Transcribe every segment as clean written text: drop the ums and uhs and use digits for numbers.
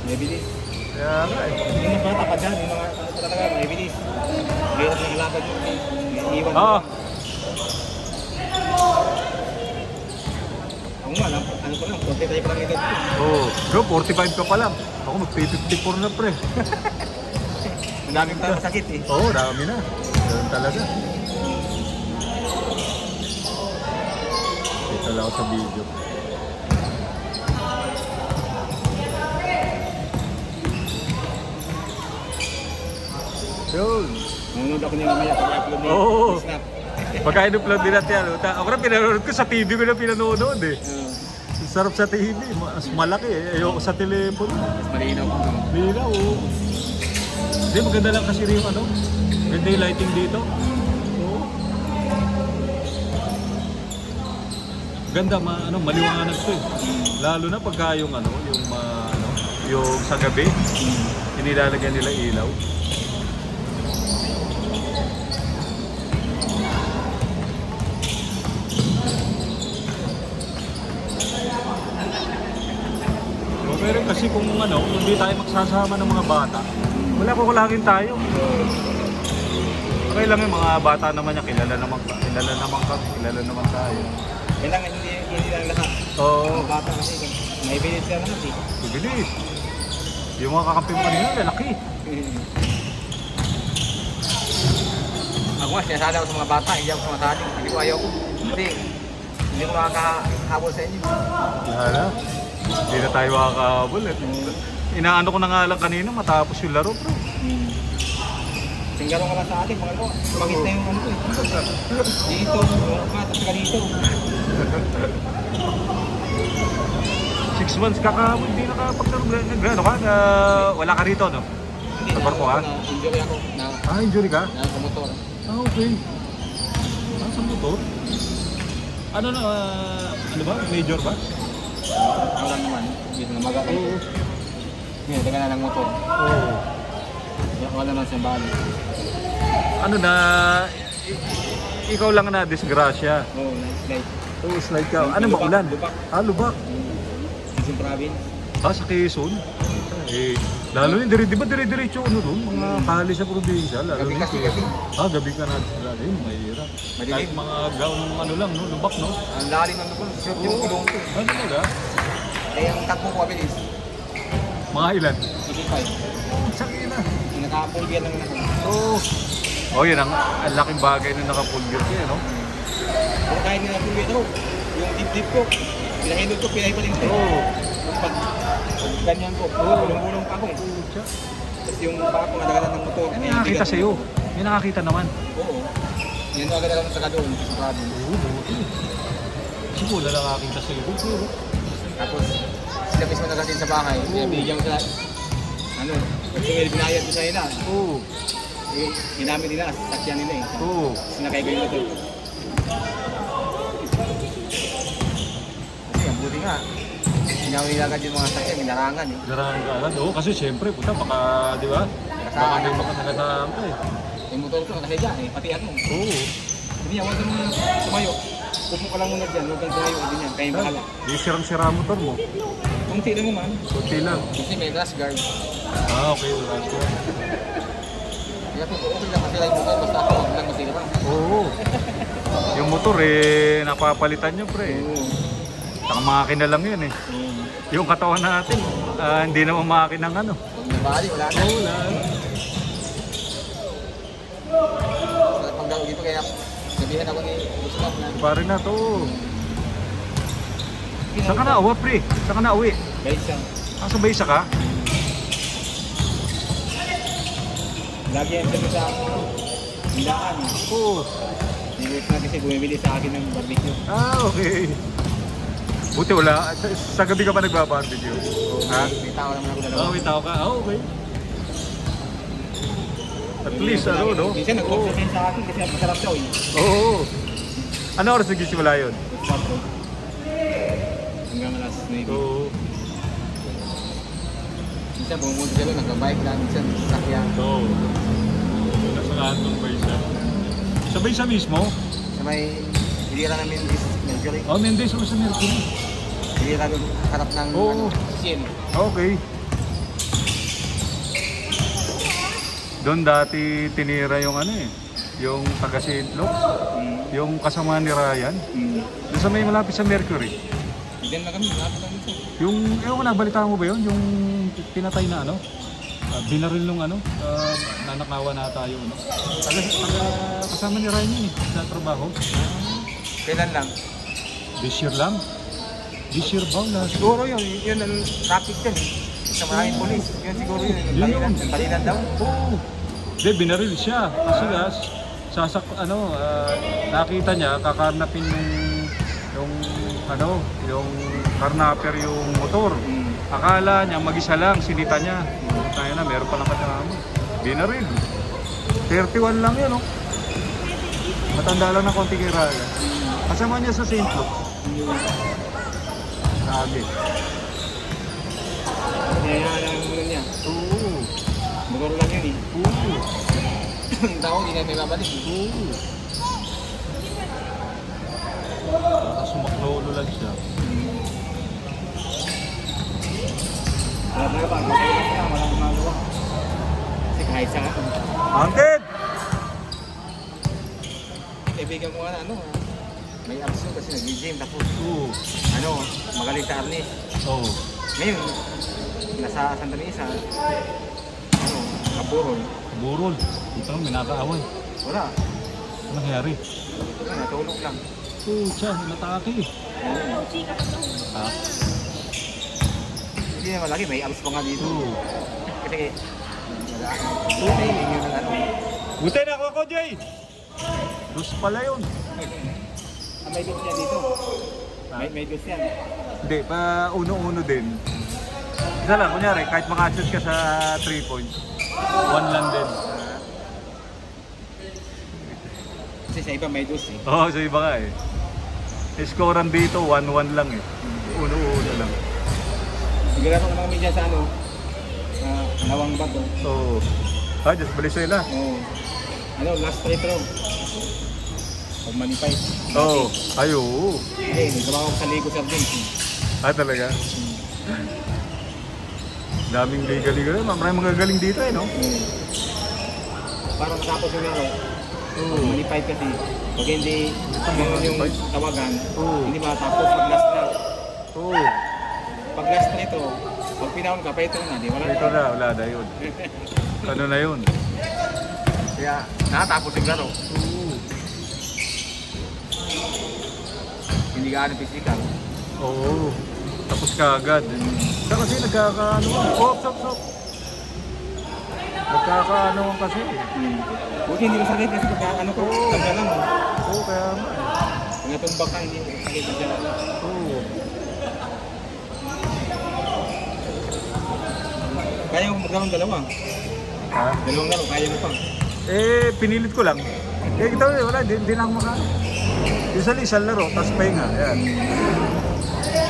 May bilis. Kaya nga eh. Yung mga tapad dyan, yung mga talaga, may bilis. Hirap ng lakad yung iiwan. Oo. Ako nga, ano pa lang, 40 tayo pa lang agad. Oo. Bro, 45 ka pa lang. Ako mag-54 na pre. Ang daming pa masakit eh. Oo, dami na. Ganun talaga. Ito lang ako sa video. Yun. Nanonood ako niya mamaya pag-upload niya. Oo. Snap. Pagka in-upload nila yan, ako na pinanood ko sa TV ko na pinanood eh. Sarap sa TV, mas malaki eh. Ayoko sa telepono. Mas malinaw ko. Linaw, oo. Hindi, maganda lang kasi rin yung ano. Ganda yung lighting dito. Oo. Ganda, maliwanag to eh. Lalo na pagka yung ano, yung sa gabi, inilalagyan nila ilaw. Pero kasi kung hindi tayo magsasama ng mga bata, wala kukulangin tayo. Okay lang yung mga bata naman niya, kilala naman tayo. Kailangan hindi lang lahat. Oo. Mga bata kasi, may bilis ka naman eh. Bilis. Yung mga kakampi mo kanina, lalaki. Ako nga, sinasali ako sa mga bata, hindi ako sumasali. Hindi ko ayaw ko. Kasi, hindi ko makakahabol sa inyo. Hala. Hindi na tayo makakahabol eh. Inaano ko na nga lang kanina matapos yung laro bro. Singgaro ka lang sa atin, mga ko. Pagit na yung ano ko eh. Dito, tapos ka dito. 6 months kakahabol, hindi nakapagkaroon. Wala ka rito no? Sa barko ha? Injury ako. Injury ka? Sa motor. Okay. Sa motor? Ano ba? Major ba? Ako lang naman. Dito na maga. Oo. Ngayon, taga na ng motor. Oo. Wala naman siyang bali. Ikaw lang na disgrasya. Oo, slide. Oo, slide ka. Ano ba ulan? Lubak. Lubak. Quezon Province. Sa Quezon? Lalo yun, di ba dire-diretso doon? Mga kahali sa probinsya. Gabi kasi. Gabi ka na. Mahirap. Kahit mga gaong lang, no? Lubak, no? Ang lalim ng lubak. Short yung kulong ko. Ano ba? Kaya ang takbo ko mabilis. Mga ilan? 85. Sakit na. Naka-full gear lang ako. Oo. Yun ang laking bagay na naka-full gear siya, no? Pero kahit naka-full gear ako, yung dip-dip ko, pinahindot ko, pinahipaling ko. Oo. Pag ganyan ko, bulong-bulong pa ako. Tapos yung pa ako, nadagalan ng motor. May nakakita sa'yo. May nakakita naman. Oo. Yan ang agad sa doon, sa Province. Oo, buti. Siguro na nakakita sa'yo. Tapos, sila mismo nagasin sa bahay. Bigyan ko sila, kasi may binayad ko sa nila. Oo. Ginamit nila, sakyan nila eh. Oo. Sinakay ko yung motor. Kasi ang buti nga, nilagad yung mga sakyan, minarangan eh. Narangan ka agad. Oo, kasi siyempre, baka, di ba? Baka may mga nagasaan ka eh. Yung motor ko, nakahiga eh, pati ako. Oo. Hindi, huwag ka muna tumayo. Pupo ka lang muna dyan, huwag kang tumayo din yan, kaya yung bahala. Di sirang-sira ang motor mo. Kunti lang naman. Kunti lang. Kasi may grass guard. Okay. Kaya po, okay lang kasi yung motor, basta ako, huwag lang masira. Oo. Yung motor napapalitan nyo pre. Oo. Saka makina lang yun eh. Yung katawan natin, hindi naman makina ng ano. Huwag na bali, wala na. Oo, wala. Sa pagdaw dito, kaya sabihan ako ni Gustav na. Pare na to. Saan ka na uwi pre? Saan ka na uwi? Baysa. Sa Baysa ka? Lagi yan sabi sa hindaan. Oo. Nilip na kasi bumibili sa akin ng barbecue. Okay. Buti wala. Sa gabi ka pa nagbabarbecue? Ha? May tao naman ako dalawa. May tao ka? Okay. At least, no? Minsan nag-obsession sa akin kasi masarap daw eh. Oo. Ano oras nagsisimula yun? Hanggang alas 9. Oo. Minsan bumumunta sila, nag-bike lang, minsan sasakyan. Oo. Nasa lahat ng Baysa. Sa Baysa mismo? Sa may hilira ng Mercury. Mendes ako sa Mercury. Hilira doon, harap ng Oo. Sien. Okay. Doon dati tinira yung ano eh, yung taga St. Luke's, yung kasama ni Ryan. Doon sa may malapit sa Mercury. Diyan na kami, malapit lang dito. Yung, ewan ko, nabalitaan mo ba yun? Yung pinatay na ano? Binaril nung ano? Nanakawan na tayo. Ano? Kasama ni Ryan yun eh, sa trabaho. Kailan lang? This year lang? This year ba? Last year? Siguro yun ang traffic din. Sa maraming polis. Yun siguro yun. Yun. Balinan daw. Oo. Hindi, binaril siya. Kasi nakita niya, kakarnapin yung karnaper yung motor. Akala niya mag-isa lang, sinita niya. Tayo na, meron palang kasama. Binaril. 31 lang yun, no? Matanda lang na konti kay Ryan. Kasama niya sa St. Luke's. Grabe. Kaya alam mo niya. Oo. Motor lang yun eh. Oo. Ang tao, hindi na may babalik eh. Oo. Sumaklolo lang siya. Alam mo ba, walang gumagawa. Kasi kahit sa Mounted! kaibigan ko nga ano, may abso kasi nag-gym tapos Oo. magaling sa arnis. Oo. Ngayon, nasa Santa Mesa, Kaburol. Burol. Ito lang, may nakaaway. Wala. Ano nangyari? Natulog lang. Oo, siya, natake. Ah, Hindi naman lagi, may abs pa nga dito. oo. Kasi, nailing yun ng ano. Buti na ako, Jay! Dos pala yun. May dos yan dito. May dos yan. Hindi, pa uno-uno din. Isa lang, kunyari, kahit makashoot ka sa 3 points, 1 lang din. Kasi sa iba may dos eh. Oo, sa iba ka eh. Scorean dito, 1-1 lang eh. Uno-uno lang. Sigurado naman kami dyan sa Nawang Bato. Oo. Just Valenzuela. Oo. Last free throw. Pag manipay. Oo. Ay, oo. Nagawa ko sa Ligo Sardines. Talaga? Daming liga-liga. Maraming mga galing dito eh, no? Parang tapos yung laro. Oo. Manipay kasi. Pag hindi yung tawagan, hindi matapos pag last na. Oo. Pag last na ito, pag pinahon ka, pa ito na. Di wala Ito na, wala na yun. Ano na yun? Kaya nakatapos yung laro. Oo. Hindi ka ano physical. Oo. Tapos kaagad. Siya kasi nagkakaano. Stop. Nagkakaano kasi. Buti hindi ko sakit kasi pagka ano ko, tanda lang. Oo, kaya nga eh. Pag natumbak ka, hindi ko sakit dyan. Oo. Kaya mo magkaroon dalawa. Ha? Dalawang laro, kaya mo pa. Pinilit ko lang. Kita mo, wala, di na ako makano. Isang laro, tapos pahinga. Ayan.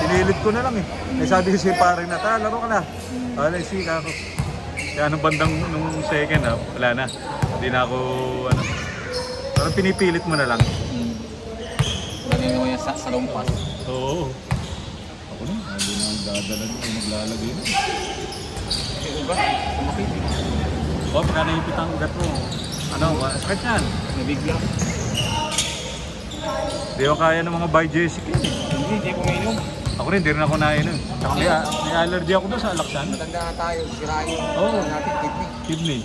Pinilit ko na lang eh. Sabi ko si pare na, tara, laro ka na. Sige ako. Kaya anong bandang nung second wala na. Hindi na ako, parang pinipilit mo na lang. Lagay mo yan sa lompas. Oo. Ako na, hindi na ang dadala nyo, maglalagay na. Kasi ba? Sumakit. Pagka naipit ang ugat mo, sakit yan. Nabigla. Hindi ko kaya ng mga by Jessica. Hindi ko mainom. Ako rin, hindi rin ako nainom. Tsaka may allergy ako doon sa alaksan. Matanda na tayo, sirain yung natin Kidney.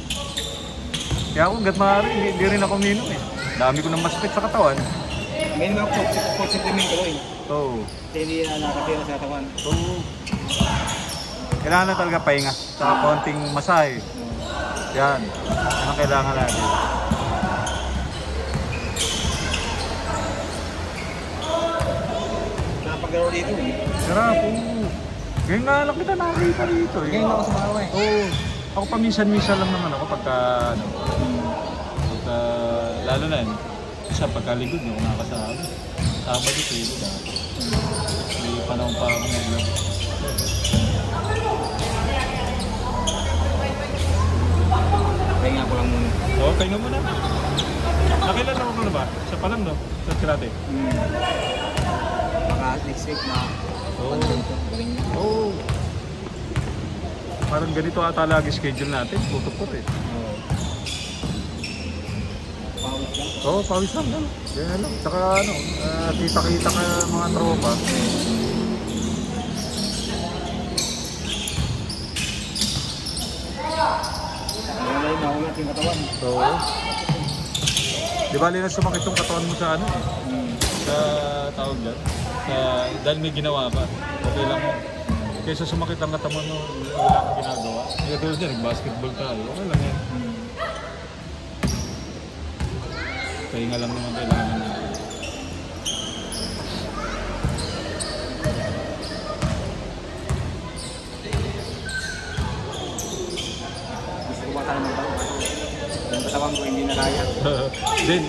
Kaya ako, hanggat maaari, hindi rin ako minom eh. Dami ko ng masakit sa katawan. May naman ako supplement ko eh. Oo. Kasi hindi na nakatira sa katawan. Oo. Kailangan na talaga pahinga. Saka konting masahe. Yan. Ano kailangan natin? Napaglaro dito eh. Sarap, oo. Ngayon nga lang kita nakakita dito eh. Ngayon ako sa mga eh. Oo. Ako paminsan-minsan lang naman ako pagka, lalo na yun. Isa pagkaligod nyo, nakakasama. Sama dito eh, dati. May panahon pa ako naglaro. Pahinga ko lang muna. Oo, pahinga mo na. Nakilala ko na ba? Siya pa lang, no? Sa karate. Baka next week na. Galing niya. Oo. Parang ganito ata lagi schedule natin. Putupot eh. Oo, pawis lang lang. Kaya lang. Tsaka ano, kita-kita ka mga tropa. Wala yung nakulat yung katawan. Oo. Di bali na sumakit yung katawan mo sa ano? Sa tawag dyan. Dahil may ginawa pa. Okay lang mo. Kaysa sumakit ang katawan mo, wala kang ginagawa. Kaya tulad dyan, nag-basketball tayo. Okay lang yan. Pahinga lang naman kailangan natin. Gusto ko ba sana magtanong? Yung katawan ko hindi na kaya. Then,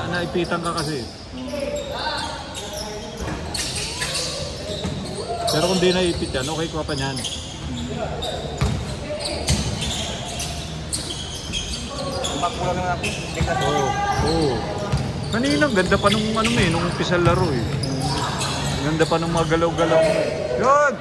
naipitan ka kasi. Pero kung di naipit yan, okay ko pa niyan. Tumakbo lang ako. Oo. Oo. Kanina, ganda pa nung ano nung umpisa laro eh. Ganda pa nung mga galaw-galaw. Yun!